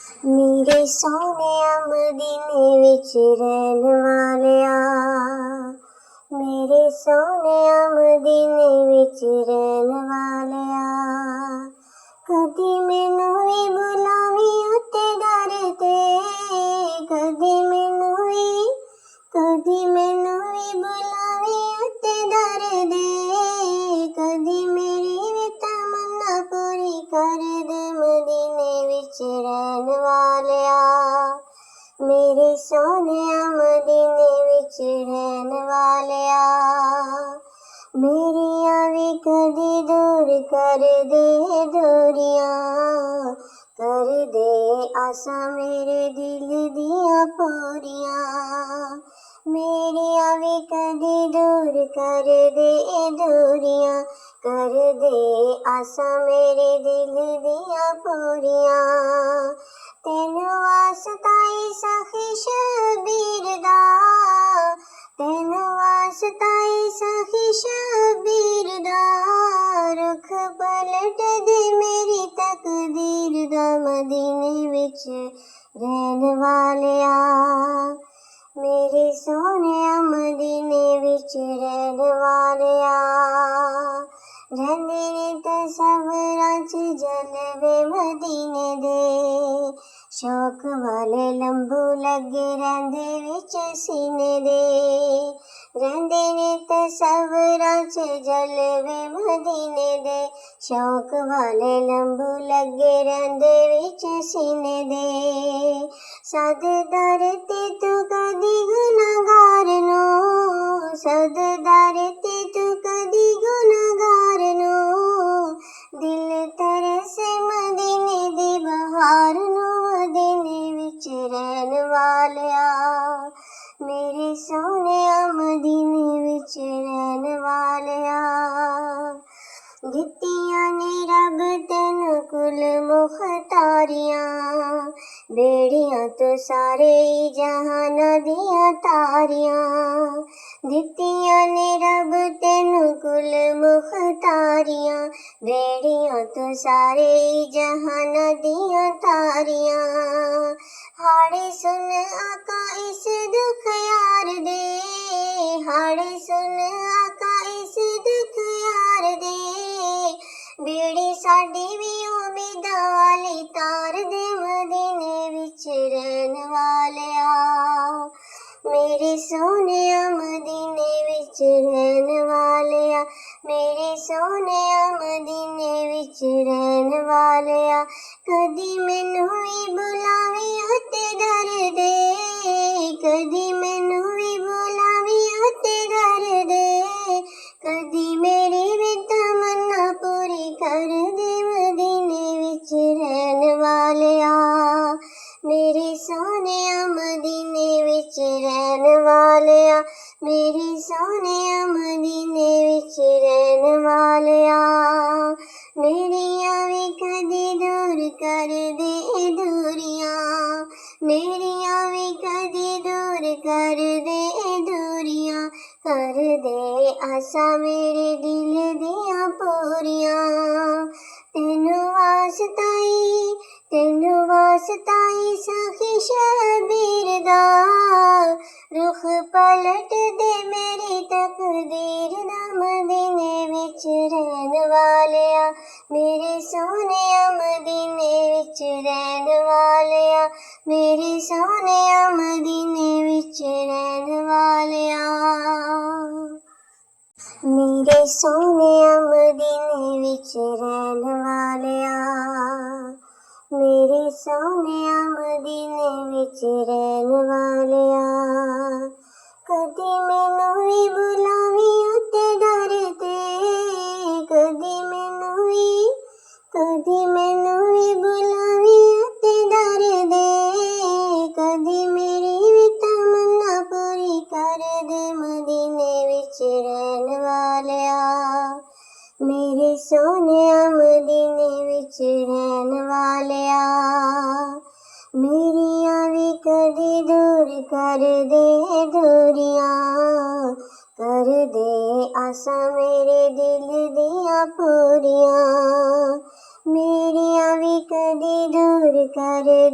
मेरे सोनिया मदीने विच रहन वालिया, मेरे सोनिया मदीने विच रहन वालिया। कदी मैनू भी बुलावी उत्ते दर ते, कदी मैनू भी बुलावी उत्ते दर दे, कदी मेरी भी तमन्ना पूरी कर दे मदीने विच रहन वालिया। मेरे सोनिया मदीने विच रहन वालिया। मेरिया भी कदी दूर कर दे दूरियां, कर दे आसा मेरे दिल दियां पूरियां। मेरिया भी कदी दूर कर दे दूरियां, कर दे आसा मेरे दिल दियां पूरियां। तेनू वास्ता सखी शबीर दा, तेनू वास्ता सखी शबीर दा, रुख पलट दे मेरी तकदीर दा मदीने विच रहन वालिया। मेरे सोनिया मदीने विच रहन वालिया। रहंदे ने तसव्वुरां च जलवे मदीने दे, शौक वाले लंबू लगे रहिंदे विच सीने दे। रहंदे ने तसव्वुरां च जलवे मदीने दे, शौक वाले लंबू लगे रहिंदे विच सीने दे। सद दर ते तू कदी गुनाहगार नू, सद दर ते तू कदी गुनाहगार नू, दिल तरसे मदीने दी बहार नू मदीने विच रहन वालिया। मेरे सोनिया मदीने विच रहन वालिया। दित्तियां ने रब तैनू कुल मुख्तारियां, बेड़ियां तो सारे जहाना दियां तारियां। दित्तियां ने रब तैनू कुल मुख्तारियां, बेड़ियां तो सारे जहाना दियां तारियां। हाड़े सुन आका इस दुख यार दे, हाड़े सुन आका इस दुख यार दे, बेड़ी साडी भी उम्मीदां वाली तार दे मदीने विच रहन वालिया। मेरे सोनिया मदीने विच रहन वालिया, मेरे सोनिया मदीने विच रहन वालिया। कदी मैनू भी बुलावी उत्ते दर दे, कदी मैनू भी बुलावी उत्ते दर दे, कदी मेरी भी तमन्ना पूरी कर दे मदीने विच रहन वालिया। मेरे सोनिया मदीने विच रहन वालिया, मेरे सोनिया मदीने विच रहन वालिया। मेरिया भी कदी दूर कर दे दूरियां, मेरिया भी कदी दूर कर दे दूरियां, कर दे आसा मेरे दिल दियां पूरियां। तेनू वास्ता सखी शबीर दा, रुख पलट दे मेरी तकदीर दा मदीने विच रहन वालिया। मेरे सोनिया मदीने विच रहन वालिया, मेरे सोनिया मदीने विच रहन वालिया। मेरे सोनिया मदीने विच रहन वालिया, मेरे सोनिया मदीने विच रहन वालिया। कदी मैनू भी बुलावी उत्ते दर ते, कदी मैनू भी बुलावी उत्ते दर दे, कदी मेरी भी तमन्ना पूरी कर दे मदीने विच रहन वालिया। मेरे सोनिया मदीने विच रहन वालिया। मेरिया भी कदी दूर कर दे दूरियां, कर दे आसा मेरे दिल दियां पूरियां। मेरिया भी कदी दूर कर दे